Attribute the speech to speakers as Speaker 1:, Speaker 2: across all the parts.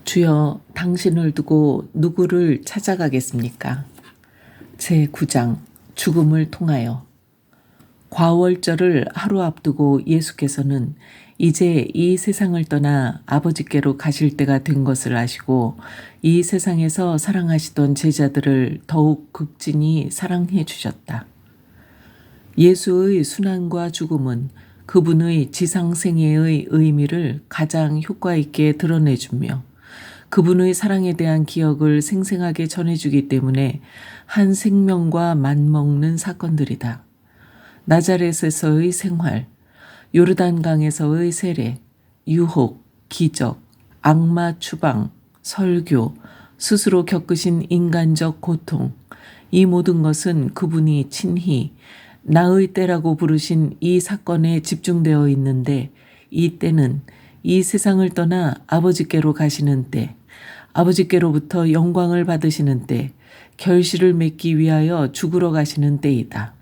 Speaker 1: 주여, 당신을 두고 누구를 찾아가겠습니까? 제9장 죽음을 통하여. 과월절을 하루 앞두고 예수께서는 이제 이 세상을 떠나 아버지께로 가실 때가 된 것을 아시고 이 세상에서 사랑하시던 제자들을 더욱 극진히 사랑해 주셨다. 예수의 순환과 죽음은 그분의 지상생애의 의미를 가장 효과 있게 드러내주며 그분의 사랑에 대한 기억을 생생하게 전해주기 때문에 한 생명과 맞먹는 사건들이다. 나자렛에서의 생활, 요르단강에서의 세례, 유혹, 기적, 악마 추방, 설교, 스스로 겪으신 인간적 고통, 이 모든 것은 그분이 친히 나의 때라고 부르신 이 사건에 집중되어 있는데, 이 때는 이 세상을 떠나 아버지께로 가시는 때, 아버지께로부터 영광을 받으시는 때, 결실을 맺기 위하여 죽으러 가시는 때이다.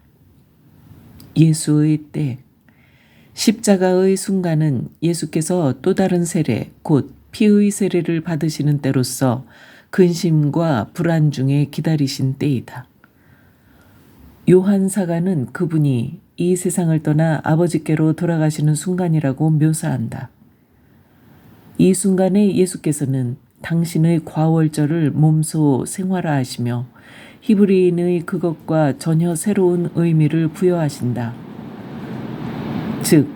Speaker 1: 예수의 때. 십자가의 순간은 예수께서 또 다른 세례, 곧 피의 세례를 받으시는 때로서 근심과 불안 중에 기다리신 때이다. 요한사가는 그분이 이 세상을 떠나 아버지께로 돌아가시는 순간이라고 묘사한다. 이 순간에 예수께서는 당신의 과월절을 몸소 생활화하시며 히브리인의 그것과 전혀 새로운 의미를 부여하신다. 즉,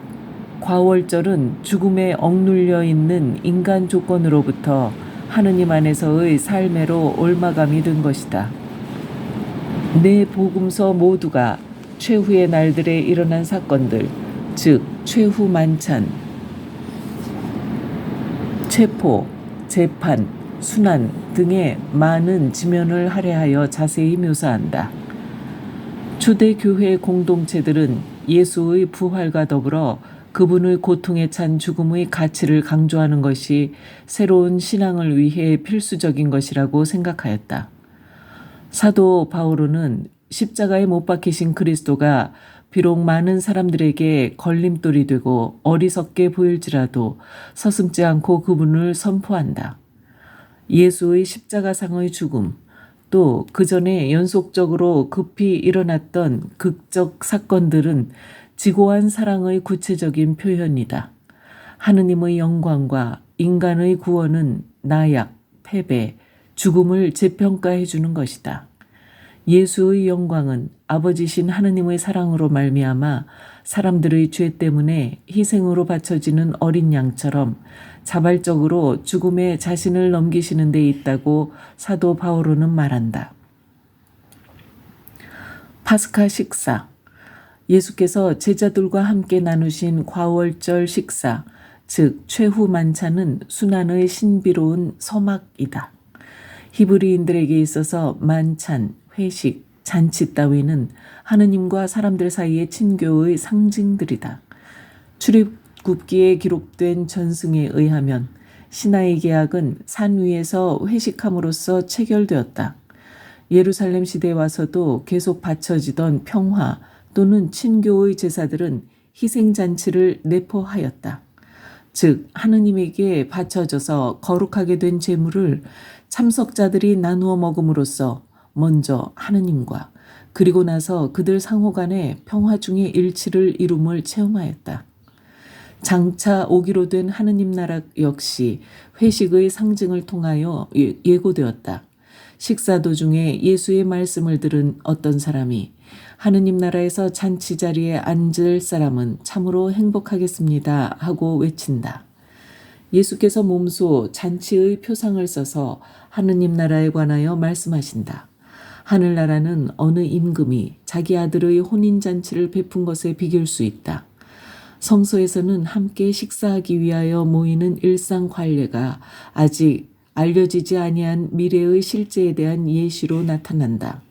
Speaker 1: 과월절은 죽음에 억눌려 있는 인간 조건으로부터 하느님 안에서의 삶애로 옮아감이 된 것이다. 네 복음서 모두가 최후의 날들에 일어난 사건들, 즉 최후 만찬, 체포, 재판, 순환 등의 많은 지면을 할애하여 자세히 묘사한다. 초대 교회 공동체들은 예수의 부활과 더불어 그분의 고통에 찬 죽음의 가치를 강조하는 것이 새로운 신앙을 위해 필수적인 것이라고 생각하였다. 사도 바오로는 십자가에 못 박히신 그리스도가 비록 많은 사람들에게 걸림돌이 되고 어리석게 보일지라도 서슴지 않고 그분을 선포한다. 예수의 십자가상의 죽음, 또 그 전에 연속적으로 급히 일어났던 극적 사건들은 지고한 사랑의 구체적인 표현이다. 하느님의 영광과 인간의 구원은 나약, 패배, 죽음을 재평가해 주는 것이다. 예수의 영광은 아버지신 하느님의 사랑으로 말미암아 사람들의 죄 때문에 희생으로 바쳐지는 어린 양처럼 자발적으로 죽음에 자신을 넘기시는 데 있다고 사도 바오로는 말한다. 파스카 식사. 예수께서 제자들과 함께 나누신 과월절 식사, 즉 최후 만찬은 순환의 신비로운 서막이다. 히브리인들에게 있어서 만찬, 회식, 잔치 따위는 하느님과 사람들 사이의 친교의 상징들이다. 출애굽기에 기록된 전승에 의하면 시나이 계약은 산 위에서 회식함으로써 체결되었다. 예루살렘 시대에 와서도 계속 바쳐지던 평화 또는 친교의 제사들은 희생잔치를 내포하였다. 즉 하느님에게 바쳐져서 거룩하게 된 제물을 참석자들이 나누어 먹음으로써 먼저 하느님과 그리고 나서 그들 상호 간의 평화 중의 일치를 이룸을 체험하였다. 장차 오기로 된 하느님 나라 역시 회식의 상징을 통하여 예고되었다. 식사 도중에 예수의 말씀을 들은 어떤 사람이 하느님 나라에서 잔치 자리에 앉을 사람은 참으로 행복하겠습니다 하고 외친다. 예수께서 몸소 잔치의 표상을 써서 하느님 나라에 관하여 말씀하신다. 하늘나라는 어느 임금이 자기 아들의 혼인잔치를 베푼 것에 비길 수 있다. 성서에서는 함께 식사하기 위하여 모이는 일상 관례가 아직 알려지지 아니한 미래의 실제에 대한 예시로 나타난다.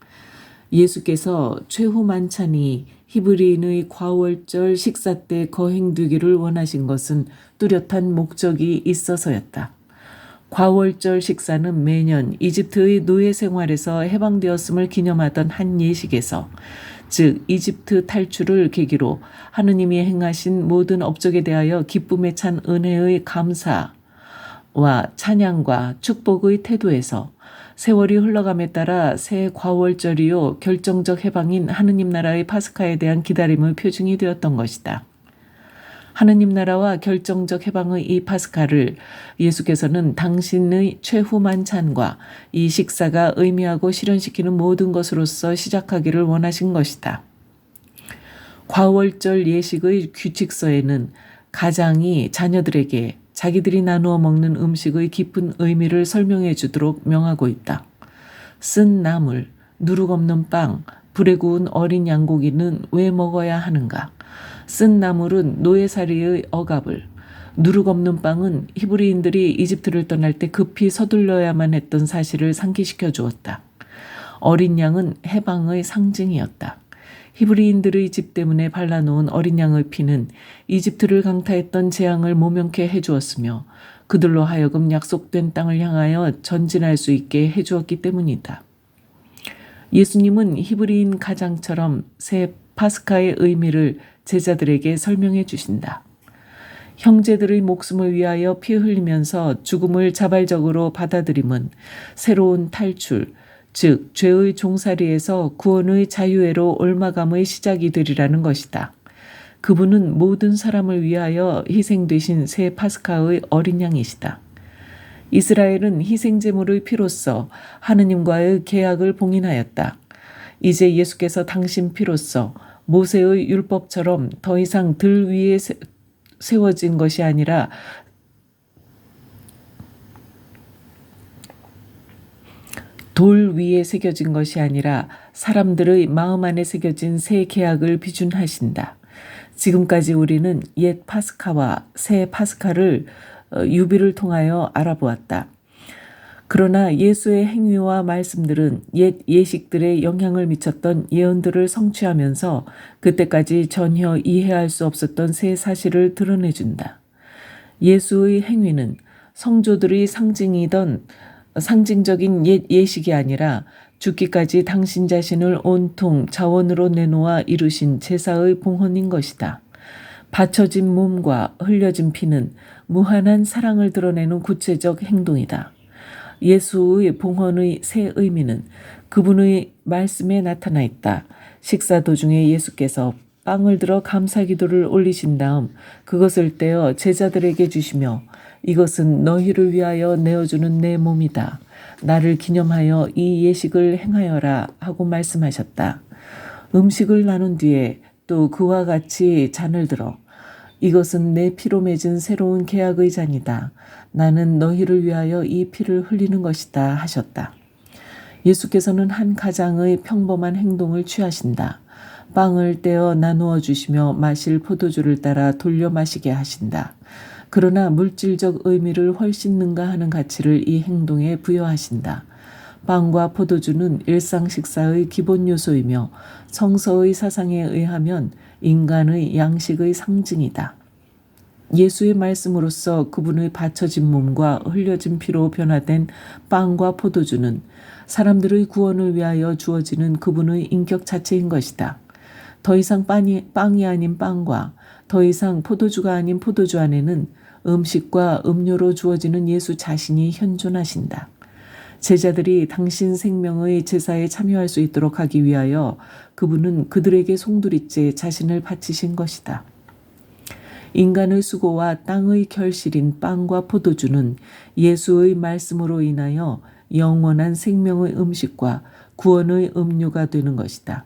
Speaker 1: 예수께서 최후 만찬이 히브리인의 과월절 식사 때 거행되기를 원하신 것은 뚜렷한 목적이 있어서였다. 과월절 식사는 매년 이집트의 노예 생활에서 해방되었음을 기념하던 한 예식에서, 즉 이집트 탈출을 계기로 하느님이 행하신 모든 업적에 대하여 기쁨에 찬 은혜의 감사, 찬양과 축복의 태도에서 세월이 흘러감에 따라 새 과월절이요 결정적 해방인 하느님 나라의 파스카에 대한 기다림의 표징이 되었던 것이다. 하느님 나라와 결정적 해방의 이 파스카를 예수께서는 당신의 최후 만찬과 이 식사가 의미하고 실현시키는 모든 것으로서 시작하기를 원하신 것이다. 과월절 예식의 규칙서에는 가장이 자녀들에게 자기들이 나누어 먹는 음식의 깊은 의미를 설명해 주도록 명하고 있다. 쓴 나물, 누룩 없는 빵, 불에 구운 어린 양고기는 왜 먹어야 하는가? 쓴 나물은 노예살이의 억압을, 누룩 없는 빵은 히브리인들이 이집트를 떠날 때 급히 서둘러야만 했던 사실을 상기시켜 주었다. 어린 양은 해방의 상징이었다. 히브리인들의 집 때문에 발라놓은 어린 양의 피는 이집트를 강타했던 재앙을 모면케 해주었으며 그들로 하여금 약속된 땅을 향하여 전진할 수 있게 해주었기 때문이다. 예수님은 히브리인 가장처럼 새 파스카의 의미를 제자들에게 설명해 주신다. 형제들의 목숨을 위하여 피 흘리면서 죽음을 자발적으로 받아들임은 새로운 탈출, 즉 죄의 종살이에서 구원의 자유회로 옮아감의 시작이 되리라는 것이다. 그분은 모든 사람을 위하여 희생되신 새 파스카의 어린 양이시다. 이스라엘은 희생제물의 피로써 하느님과의 계약을 봉인하였다. 이제 예수께서 당신 피로써 모세의 율법처럼 더 이상 들 위에 세워진 것이 아니라 돌 위에 새겨진 것이 아니라 사람들의 마음 안에 새겨진 새 계약을 비준하신다. 지금까지 우리는 옛 파스카와 새 파스카를 유비를 통하여 알아보았다. 그러나 예수의 행위와 말씀들은 옛 예식들에 영향을 미쳤던 예언들을 성취하면서 그때까지 전혀 이해할 수 없었던 새 사실을 드러내준다. 예수의 행위는 성조들의 상징적인 옛 예식이 아니라 죽기까지 당신 자신을 온통 자원으로 내놓아 이루신 제사의 봉헌인 것이다. 바쳐진 몸과 흘려진 피는 무한한 사랑을 드러내는 구체적 행동이다. 예수의 봉헌의 새 의미는 그분의 말씀에 나타나 있다. 식사 도중에 예수께서 빵을 들어 감사기도를 올리신 다음 그것을 떼어 제자들에게 주시며 이것은 너희를 위하여 내어주는 내 몸이다. 나를 기념하여 이 예식을 행하여라 하고 말씀하셨다. 음식을 나눈 뒤에 또 그와 같이 잔을 들어 이것은 내 피로 맺은 새로운 계약의 잔이다. 나는 너희를 위하여 이 피를 흘리는 것이다 하셨다. 예수께서는 한 가장의 평범한 행동을 취하신다. 빵을 떼어 나누어 주시며 마실 포도주를 따라 돌려 마시게 하신다. 그러나 물질적 의미를 훨씬 능가하는 가치를 이 행동에 부여하신다. 빵과 포도주는 일상 식사의 기본 요소이며 성서의 사상에 의하면 인간의 양식의 상징이다. 예수의 말씀으로써 그분의 바쳐진 몸과 흘려진 피로 변화된 빵과 포도주는 사람들의 구원을 위하여 주어지는 그분의 인격 자체인 것이다. 더 이상 빵이 아닌 빵과 더 이상 포도주가 아닌 포도주 안에는 음식과 음료로 주어지는 예수 자신이 현존하신다. 제자들이 당신 생명의 제사에 참여할 수 있도록 하기 위하여 그분은 그들에게 송두리째 자신을 바치신 것이다. 인간의 수고와 땅의 결실인 빵과 포도주는 예수의 말씀으로 인하여 영원한 생명의 음식과 구원의 음료가 되는 것이다.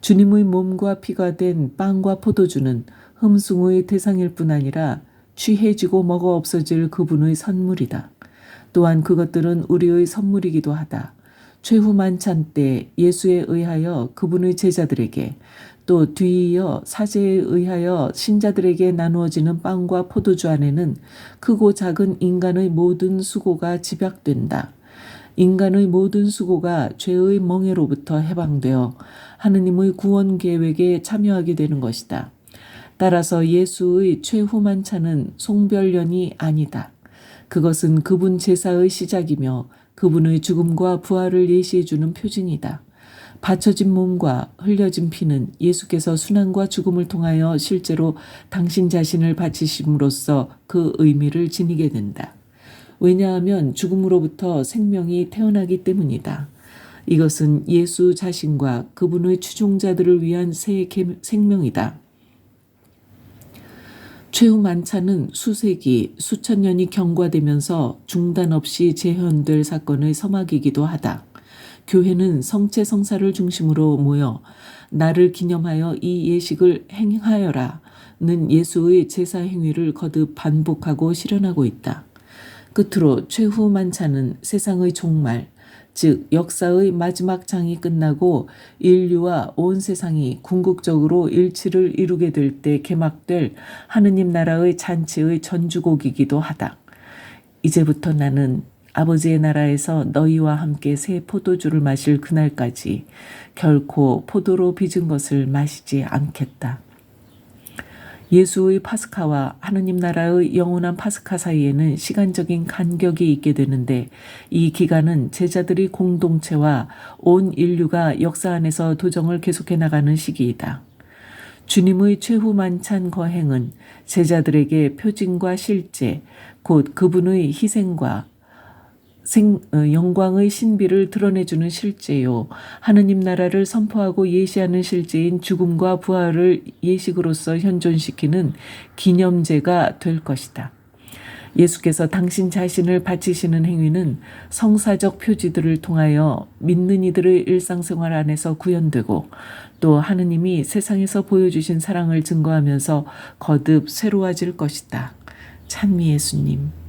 Speaker 1: 주님의 몸과 피가 된 빵과 포도주는 흠숭의 대상일 뿐 아니라 취해지고 먹어 없어질 그분의 선물이다. 또한 그것들은 우리의 선물이기도 하다. 최후 만찬 때 예수에 의하여 그분의 제자들에게 또 뒤이어 사제에 의하여 신자들에게 나누어지는 빵과 포도주 안에는 크고 작은 인간의 모든 수고가 집약된다. 인간의 모든 수고가 죄의 멍에로부터 해방되어 하느님의 구원 계획에 참여하게 되는 것이다. 따라서 예수의 최후 만찬은 송별련이 아니다. 그것은 그분 제사의 시작이며 그분의 죽음과 부활을 예시해주는 표징이다. 바쳐진 몸과 흘려진 피는 예수께서 순환과 죽음을 통하여 실제로 당신 자신을 바치심으로써 그 의미를 지니게 된다. 왜냐하면 죽음으로부터 생명이 태어나기 때문이다. 이것은 예수 자신과 그분의 추종자들을 위한 새 생명이다. 최후 만찬은 수세기, 수천 년이 경과되면서 중단 없이 재현될 사건의 서막이기도 하다. 교회는 성체성사를 중심으로 모여 나를 기념하여 이 예식을 행하여라는 예수의 제사 행위를 거듭 반복하고 실현하고 있다. 끝으로 최후 만찬은 세상의 종말, 즉 역사의 마지막 장이 끝나고 인류와 온 세상이 궁극적으로 일치를 이루게 될 때 개막될 하느님 나라의 잔치의 전주곡이기도 하다. 이제부터 나는 아버지의 나라에서 너희와 함께 새 포도주를 마실 그날까지 결코 포도로 빚은 것을 마시지 않겠다. 예수의 파스카와 하느님 나라의 영원한 파스카 사이에는 시간적인 간격이 있게 되는데 이 기간은 제자들이 공동체와 온 인류가 역사 안에서 도정을 계속해 나가는 시기이다. 주님의 최후 만찬 거행은 제자들에게 표징과 실제, 곧 그분의 희생과 영광의 신비를 드러내주는 실제요. 하느님 나라를 선포하고 예시하는 실제인 죽음과 부활을 예식으로서 현존시키는 기념제가 될 것이다. 예수께서 당신 자신을 바치시는 행위는 성사적 표지들을 통하여 믿는 이들의 일상생활 안에서 구현되고 또 하느님이 세상에서 보여주신 사랑을 증거하면서 거듭 새로워질 것이다. 찬미 예수님.